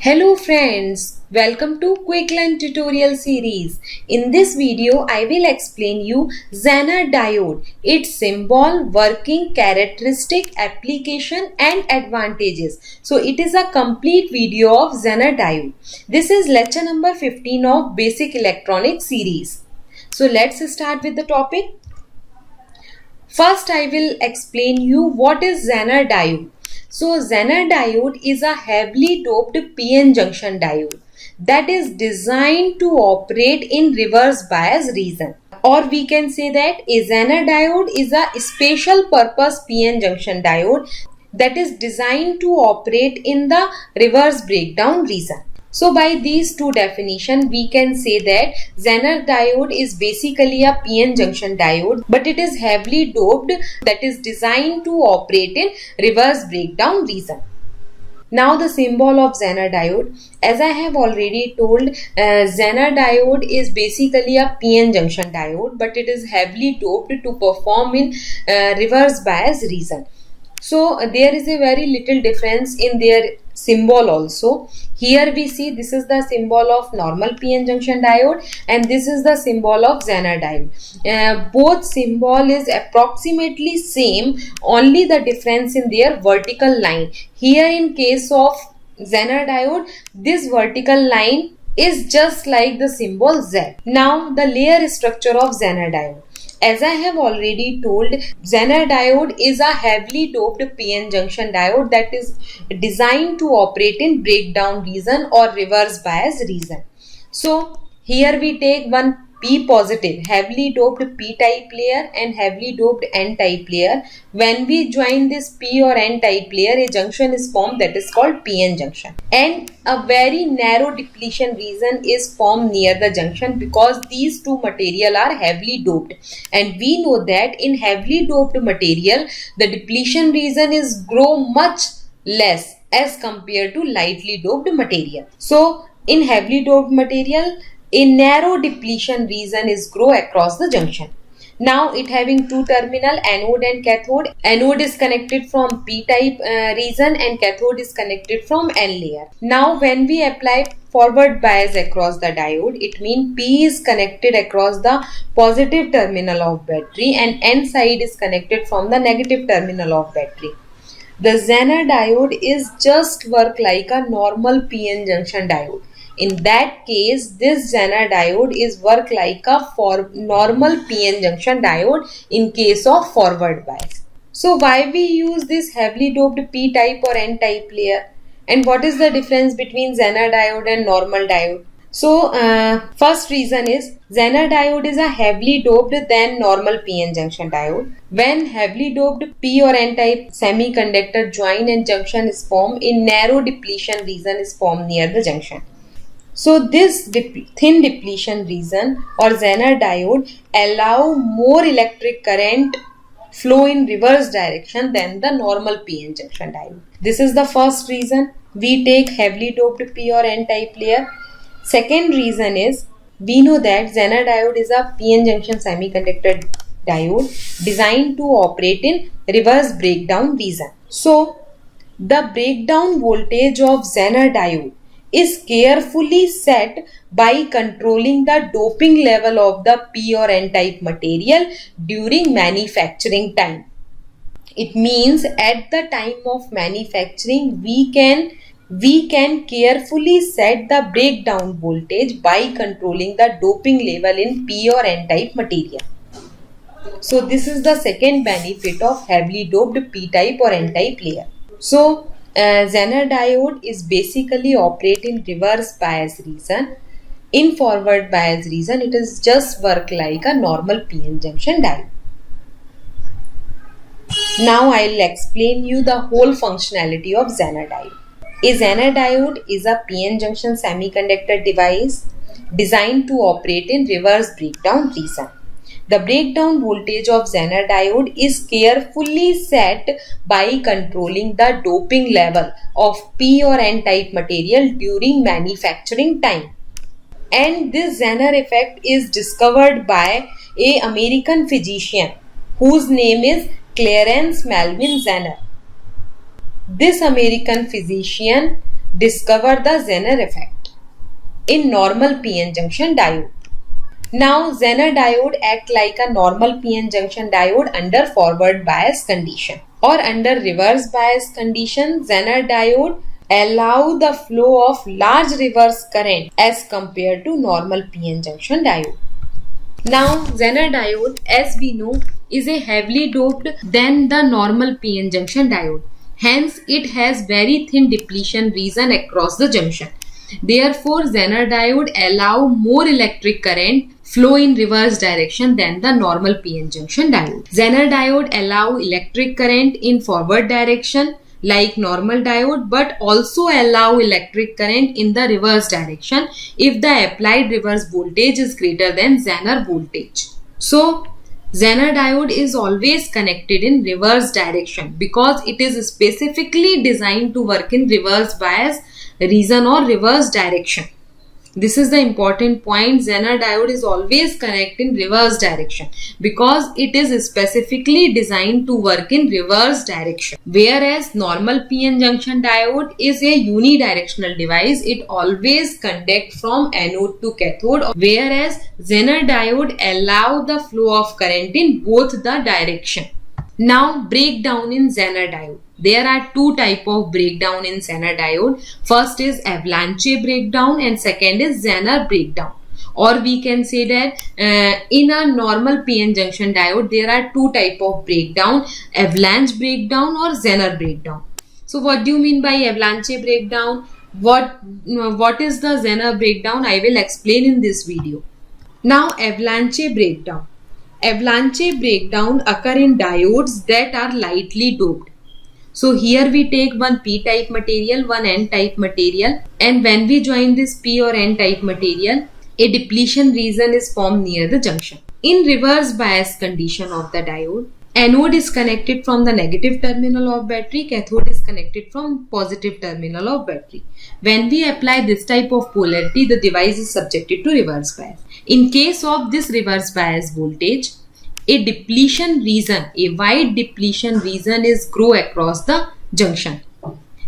Hello friends, welcome to Quick Learn tutorial series. In this video, I will explain you Zener diode, its symbol, working, characteristic, application and advantages. So it is a complete video of Zener diode. This is lecture number 15 of Basic Electronics series. So let's start with the topic. First, I will explain you what is Zener diode. So Zener diode is a heavily doped PN junction diode that is designed to operate in reverse bias region. Or we can say that a Zener diode is a special purpose PN junction diode that is designed to operate in the reverse breakdown region. So by these two definitions, we can say that Zener diode is basically a PN junction diode, but it is heavily doped that is designed to operate in reverse breakdown region. Now the symbol of Zener diode, as I have already told, Zener diode is basically a PN junction diode, but it is heavily doped to perform in reverse bias region. So there is a very little difference in their symbol also. Here we see this is the symbol of normal PN junction diode and this is the symbol of Zener diode. Both symbol is approximately same, only the difference in their vertical line. Here in case of Zener diode, this vertical line is just like the symbol Z. Now the layer structure of Zener diode. As I have already told, Zener diode is a heavily doped PN junction diode that is designed to operate in breakdown region or reverse bias region. So here we take one P positive heavily doped P type layer and heavily doped N type layer. When we join this P or N type layer, a junction is formed that is called PN junction. And a very narrow depletion region is formed near the junction because these two material are heavily doped. And we know that in heavily doped material, the depletion region is grow much less as compared to lightly doped material. So in heavily doped material, a narrow depletion region is grow across the junction. Now it having two terminal, anode and cathode. Anode is connected from P type region and cathode is connected from N layer. Now when we apply forward bias across the diode, it means P is connected across the positive terminal of battery and N side is connected from the negative terminal of battery. The Zener diode is just work like a normal PN junction diode. In that case, this Zener diode is work like a normal PN junction diode in case of forward bias. So why we use this heavily doped P type or N type layer? And what is the difference between Zener diode and normal diode? So first reason is Zener diode is a heavily doped than normal PN junction diode. When heavily doped P or N type semiconductor join and junction is formed, a narrow depletion region is formed near the junction. So this thin depletion region or Zener diode allow more electric current flow in reverse direction than the normal PN junction diode. This is the first reason we take heavily doped P or N type layer. Second reason is we know that Zener diode is a PN junction semiconductor diode designed to operate in reverse breakdown region. So the breakdown voltage of Zener diode is carefully set by controlling the doping level of the P or N type material during manufacturing time. It means at the time of manufacturing, we can carefully set the breakdown voltage by controlling the doping level in P or N type material. So this is the second benefit of heavily doped P type or N type layer. So Zener diode is basically operate in reverse bias region. In forward bias region, it is just work like a normal PN junction diode. Now I will explain you the whole functionality of Zener diode. A Zener diode is a PN junction semiconductor device designed to operate in reverse breakdown region. The breakdown voltage of Zener diode is carefully set by controlling the doping level of P or N type material during manufacturing time. And this Zener effect is discovered by an American physician whose name is Clarence Melvin Zener. This American physician Discover the Zener effect in normal PN junction diode. Now Zener diode act like a normal PN junction diode under forward bias condition, or under reverse bias condition. Zener diode allow the flow of large reverse current as compared to normal PN junction diode. Now Zener diode, as we know, is a heavily doped than the normal PN junction diode. Hence, it has very thin depletion region across the junction. Therefore, Zener diode allow more electric current flow in reverse direction than the normal PN junction diode. Zener diode allow electric current in forward direction like normal diode, but also allow electric current in the reverse direction if the applied reverse voltage is greater than Zener voltage. So, Zener diode is always connected in reverse direction because it is specifically designed to work in reverse bias region or reverse direction. This is the important point. Zener diode is always connected in reverse direction because it is specifically designed to work in reverse direction. Whereas normal PN junction diode is a unidirectional device. It always conducts from anode to cathode, whereas Zener diode allow the flow of current in both the direction. Now breakdown in Zener diode. There are two types of breakdown in Zener diode. First is avalanche breakdown and second is Zener breakdown. Or we can say that in a normal PN junction diode, there are two types of breakdown, avalanche breakdown or Zener breakdown. So what do you mean by avalanche breakdown? What is the Zener breakdown? I will explain in this video. Now avalanche breakdown. Avalanche breakdown occur in diodes that are lightly doped. So here we take one p-type material, one n-type material, and when we join this p or n-type material, a depletion region is formed near the junction. In reverse bias condition of the diode, anode is connected from the negative terminal of battery, cathode is connected from positive terminal of battery. When we apply this type of polarity, the device is subjected to reverse bias. In case of this reverse bias voltage, a depletion region, a wide depletion region is grow across the junction,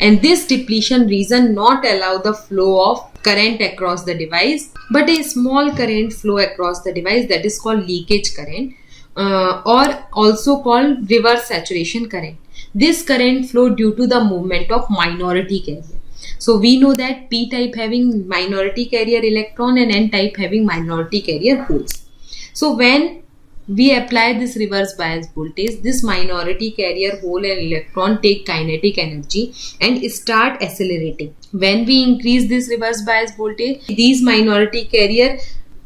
and this depletion region not allow the flow of current across the device, but a small current flow across the device, that is called leakage current or also called reverse saturation current. This current flow due to the movement of minority carrier. So we know that p-type having minority carrier electron and n-type having minority carrier holes. So when we apply this reverse bias voltage, this minority carrier hole and electron take kinetic energy and start accelerating. When we increase this reverse bias voltage, these minority carrier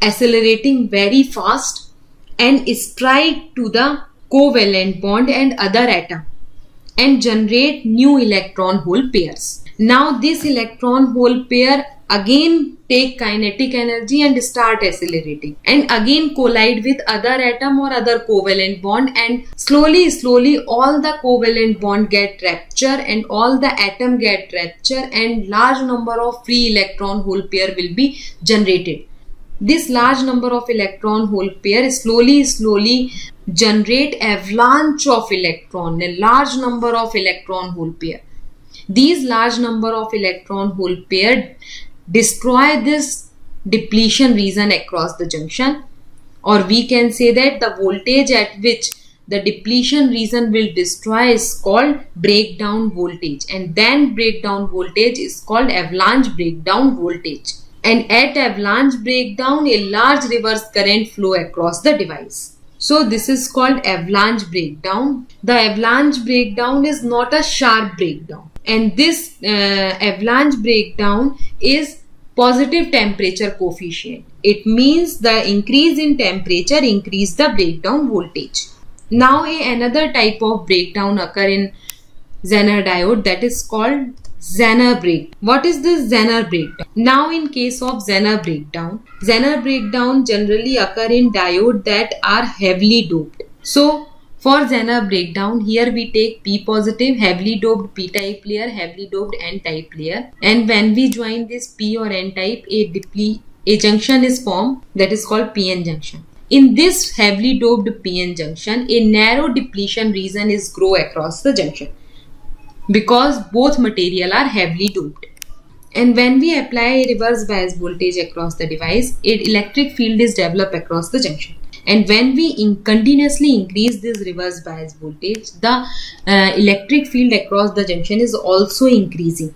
accelerating very fast and strike to the covalent bond and other atom and generate new electron hole pairs. Now this electron hole pair again take kinetic energy and start accelerating and again collide with other atom or other covalent bond, and slowly all the covalent bond get rupture and all the atom get rupture and large number of free electron hole pair will be generated. This large number of electron hole pair slowly generate avalanche of electron, a large number of electron hole pair. These large number of electron hole pair destroy this depletion region across the junction, or we can say that the voltage at which the depletion region will destroy is called breakdown voltage, and then breakdown voltage is called avalanche breakdown voltage. And at avalanche breakdown, a large reverse current flow across the device. So this is called avalanche breakdown. The avalanche breakdown is not a sharp breakdown, and this avalanche breakdown is positive temperature coefficient. It means the increase in temperature increase the breakdown voltage. Now another type of breakdown occur in Zener diode, that is called Zener break. What is this Zener breakdown? Now in case of Zener breakdown generally occur in diode that are heavily doped. So for Zener breakdown, here we take P positive heavily doped p-type layer, heavily doped n-type layer, and when we join this p or n-type, a junction is formed that is called PN junction. In this heavily doped PN junction, a narrow depletion region is grow across the junction because both material are heavily doped. And when we apply a reverse bias voltage across the device, electric field is developed across the junction. And when we continuously increase this reverse bias voltage, the electric field across the junction is also increasing.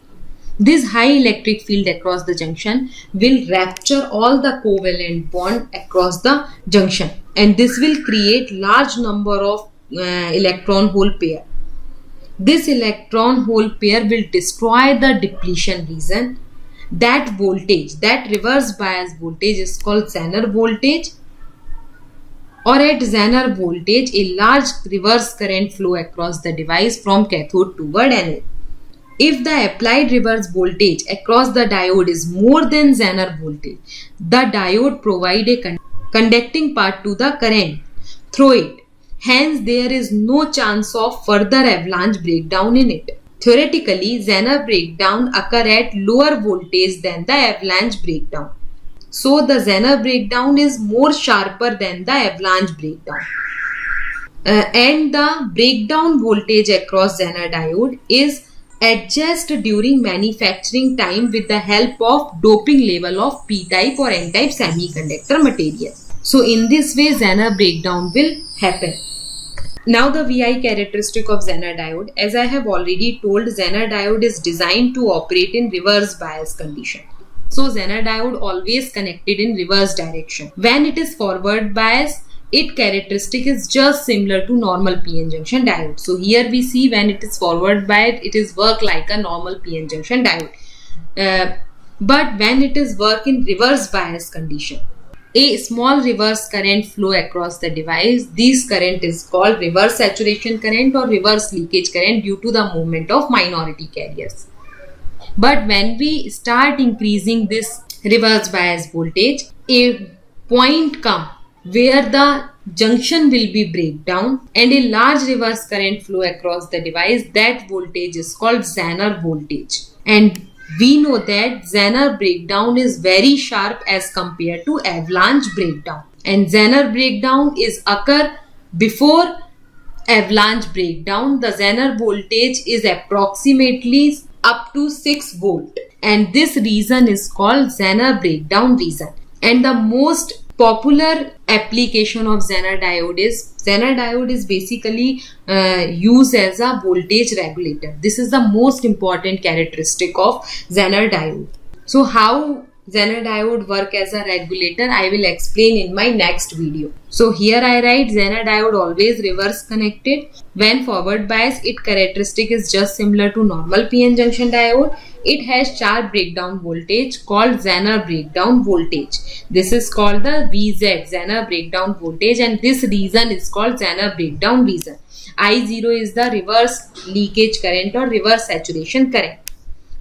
This high electric field across the junction will rupture all the covalent bond across the junction, and this will create large number of electron hole pair. This electron hole pair will destroy the depletion region. That voltage, that reverse bias voltage is called Zener voltage, or at Zener voltage, a large reverse current flow across the device from cathode toward anode. If the applied reverse voltage across the diode is more than Zener voltage, the diode provide a conducting part to the current through it. Hence, there is no chance of further avalanche breakdown in it. Theoretically, Zener breakdown occur at lower voltage than the avalanche breakdown. So, the Zener breakdown is more sharper than the avalanche breakdown. And the breakdown voltage across Zener diode is adjusted during manufacturing time with the help of doping level of p-type or n-type semiconductor material. So, in this way, Zener breakdown will happen. Now the VI characteristic of Zener diode. As I have already told, Zener diode is designed to operate in reverse bias condition. So Zener diode always connected in reverse direction. When it is forward bias, its characteristic is just similar to normal PN junction diode. So here we see when it is forward bias, it is work like a normal PN junction diode. But when it is work in reverse bias condition, a small reverse current flow across the device. This current is called reverse saturation current or reverse leakage current due to the movement of minority carriers. But when we start increasing this reverse bias voltage, a point comes where the junction will be breakdown and a large reverse current flow across the device. That voltage is called Zener voltage. And we know that Zener breakdown is very sharp as compared to avalanche breakdown. And Zener breakdown is occur before avalanche breakdown. The Zener voltage is approximately up to 6 volt. And this region is called Zener breakdown region. And the most popular application of Zener diode is basically used as a voltage regulator. This is the most important characteristic of Zener diode. So how Zener diode work as a regulator, I will explain in my next video. So here I write Zener diode always reverse connected. When forward bias, its characteristic is just similar to normal PN junction diode. It has sharp breakdown voltage called Zener breakdown voltage. This is called the VZ, Zener breakdown voltage, and this region is called Zener breakdown region. I0 is the reverse leakage current or reverse saturation current.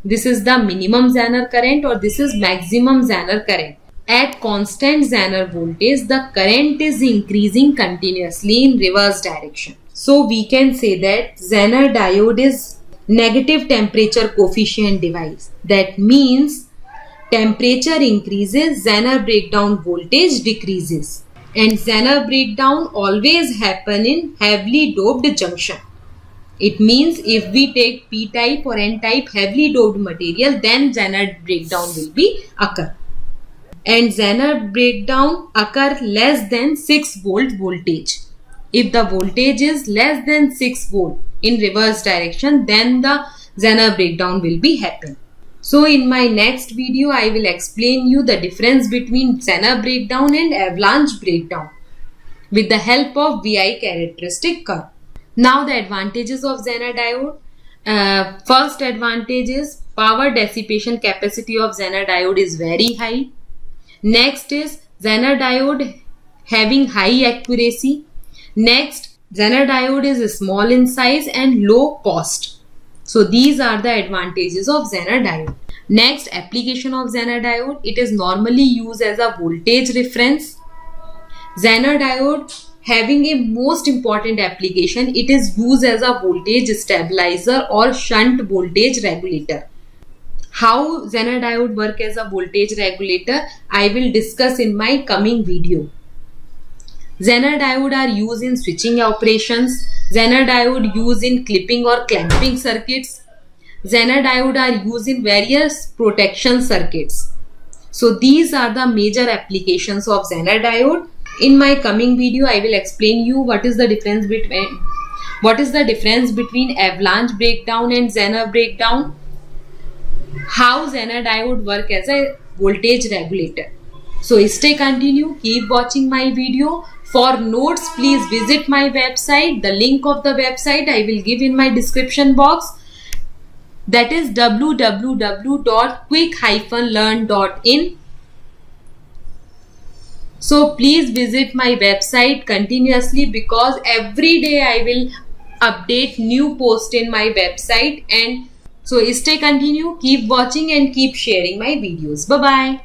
This is the minimum Zener current or this is maximum Zener current. At constant Zener voltage, the current is increasing continuously in reverse direction. So we can say that Zener diode is negative temperature coefficient device. That means temperature increases, Zener breakdown voltage decreases. And Zener breakdown always happen in heavily doped junction. It means if we take p-type or n-type heavily doped material, then Zener breakdown will be occur. And Zener breakdown occur less than 6 volt voltage. If the voltage is less than 6 volt in reverse direction, then the Zener breakdown will be happen. So in my next video, I will explain you the difference between Zener breakdown and avalanche breakdown with the help of VI characteristic curve. Now the advantages of Zener diode. First advantage is power dissipation capacity of Zener diode is very high. Next is Zener diode having high accuracy. Next, Zener diode is small in size and low cost. So these are the advantages of Zener diode. Next, application of Zener diode. It is normally used as a voltage reference. Zener diode having a most important application, it is used as a voltage stabilizer or shunt voltage regulator. How Zener diode work as a voltage regulator, I will discuss in my coming video. Zener diode are used in switching operations. Zener diode used in clipping or clamping circuits. Zener diode are used in various protection circuits. So these are the major applications of Zener diode. In my coming video, I will explain you what is the difference between avalanche breakdown and Zener breakdown, how Zener diode work as a voltage regulator. So stay continue, keep watching my video. For notes, please visit my website. The link of the website I will give in my description box. That is www.quick-learn.in. So please visit my website continuously, because every day I will update new post in my website. And so stay continue, keep watching and keep sharing my videos. Bye bye.